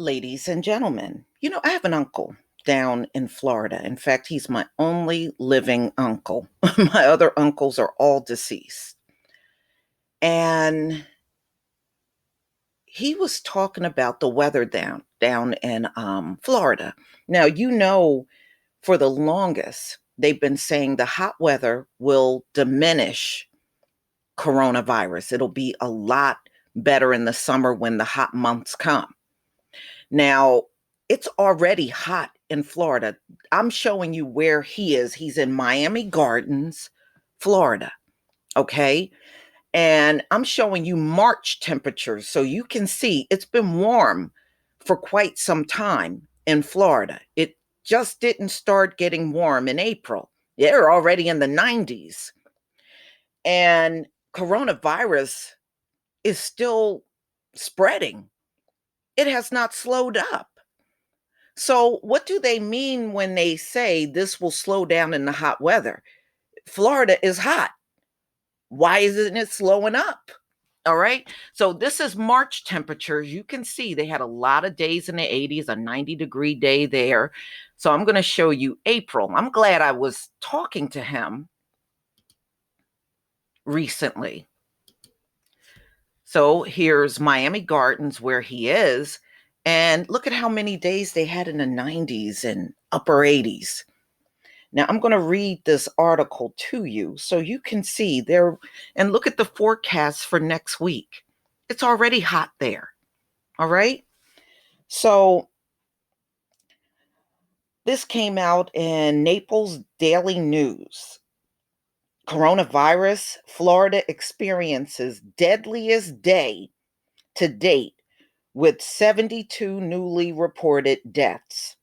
Ladies and gentlemen, I have an uncle down in Florida. In fact, he's my only living uncle. My other uncles are all deceased. And he was talking about the weather down in Florida. Now, for the longest, they've been saying the hot weather will diminish coronavirus. It'll be a lot better in the summer when the hot months come. Now, it's already hot in Florida. I'm showing you where he is. He's in Miami Gardens, Florida. Okay. And I'm showing you March temperatures so you can see it's been warm for quite some time in Florida. It just didn't start getting warm in April. They're already in the 90s. And coronavirus is still spreading. It has not slowed up. So, what do they mean when they say this will slow down in the hot weather? Florida is hot. Why isn't it slowing up? All right. So, this is March temperatures. You can see they had a lot of days in the 80s, a 90-degree day there. So, I'm going to show you April. I'm glad I was talking to him recently. So, here's Miami Gardens where he is. And look at how many days they had in the 90s and upper 80s. Now, I'm going to read this article to you so you can see there and look at the forecast for next week. It's already hot there. All right. So, this came out in Naples Daily News. Coronavirus, Florida experiences deadliest day to date with 72 newly reported deaths.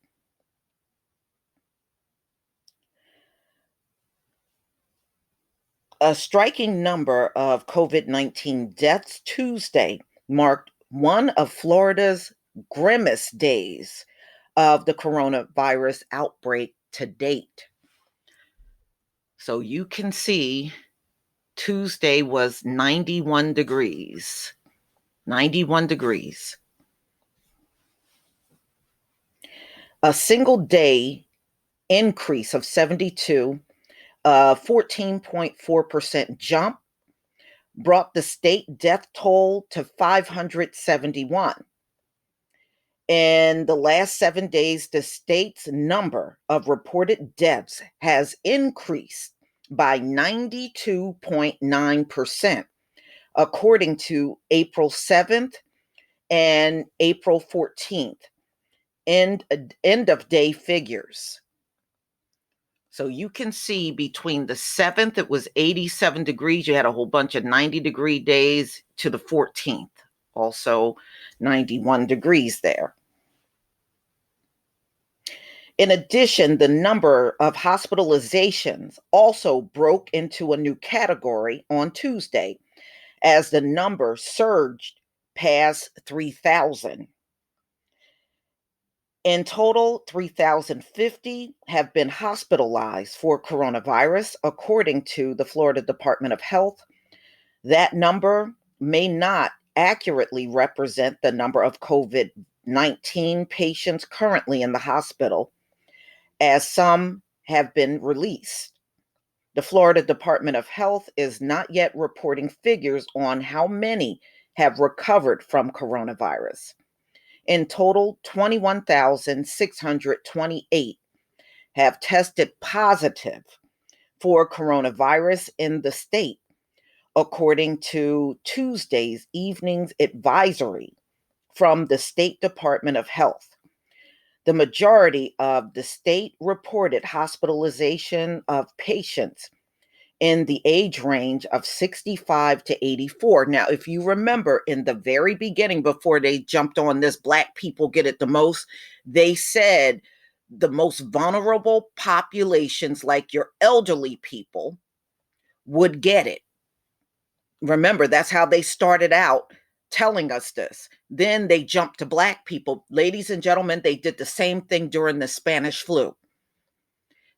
A striking number of COVID-19 deaths Tuesday marked one of Florida's grimmest days of the coronavirus outbreak to date. So you can see Tuesday was 91 degrees. 91 degrees. A single day increase of 72, a 14.4% jump brought the state death toll to 571. In the last 7 days, the state's number of reported deaths has increased by 92.9%, according to April 7th and April 14th, end of day figures. So you can see between the 7th, it was 87 degrees. You had a whole bunch of 90-degree days to the 14th, also 91 degrees there. In addition, the number of hospitalizations also broke into a new category on Tuesday as the number surged past 3,000. In total, 3,050 have been hospitalized for coronavirus, according to the Florida Department of Health. That number may not accurately represent the number of COVID-19 patients currently in the hospital, as some have been released. The Florida Department of Health is not yet reporting figures on how many have recovered from coronavirus. In total, 21,628 have tested positive for coronavirus in the state, according to Tuesday's evening's advisory from the State Department of Health. The majority of the state reported hospitalization of patients in the age range of 65 to 84. Now, if you remember in the very beginning, before they jumped on this, Black people get it the most, they said the most vulnerable populations, like your elderly people, would get it. Remember, that's how they started out telling us this. Then they jumped to Black people. Ladies and gentlemen, they did the same thing during the Spanish flu.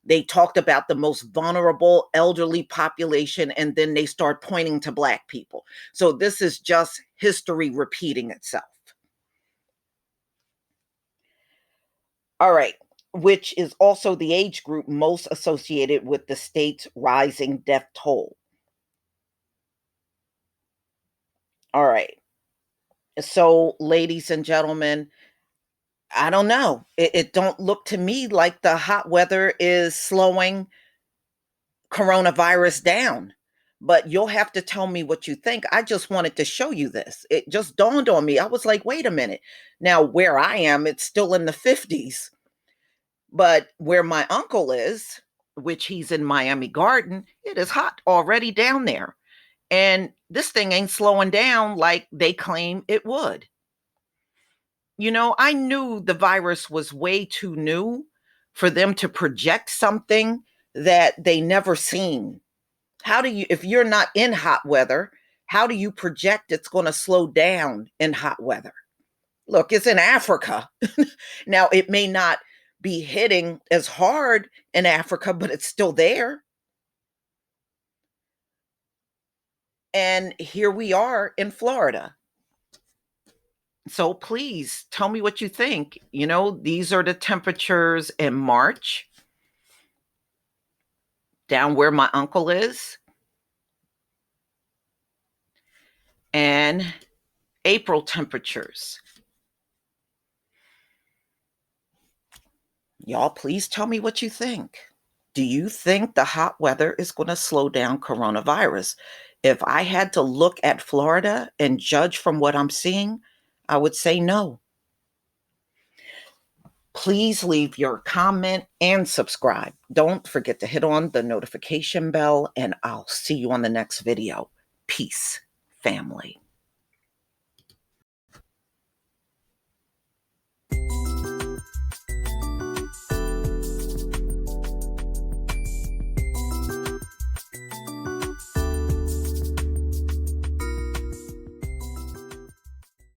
They talked about the most vulnerable elderly population, and then they start pointing to Black people. So this is just history repeating itself. All right. Which is also the age group most associated with the state's rising death toll. All right. So, ladies and gentlemen, I don't know. It don't look to me like the hot weather is slowing coronavirus down. But you'll have to tell me what you think. I just wanted to show you this. It just dawned on me. I was like, wait a minute. Now, where I am, it's still in the 50s. But where my uncle is, which he's in Miami Garden, it is hot already down there. And this thing ain't slowing down like they claim it would. I knew the virus was way too new for them to project something that they never seen. How do you, if you're not in hot weather, how do you project it's going to slow down in hot weather? Look, it's in Africa. Now, it may not be hitting as hard in Africa, but it's still there. And here we are in Florida. So please tell me what you think. These are the temperatures in March down where my uncle is, and April temperatures. Y'all, please tell me what you think. Do you think the hot weather is going to slow down coronavirus? If I had to look at Florida and judge from what I'm seeing, I would say no. Please leave your comment and subscribe. Don't forget to hit on the notification bell, and I'll see you on the next video. Peace, family.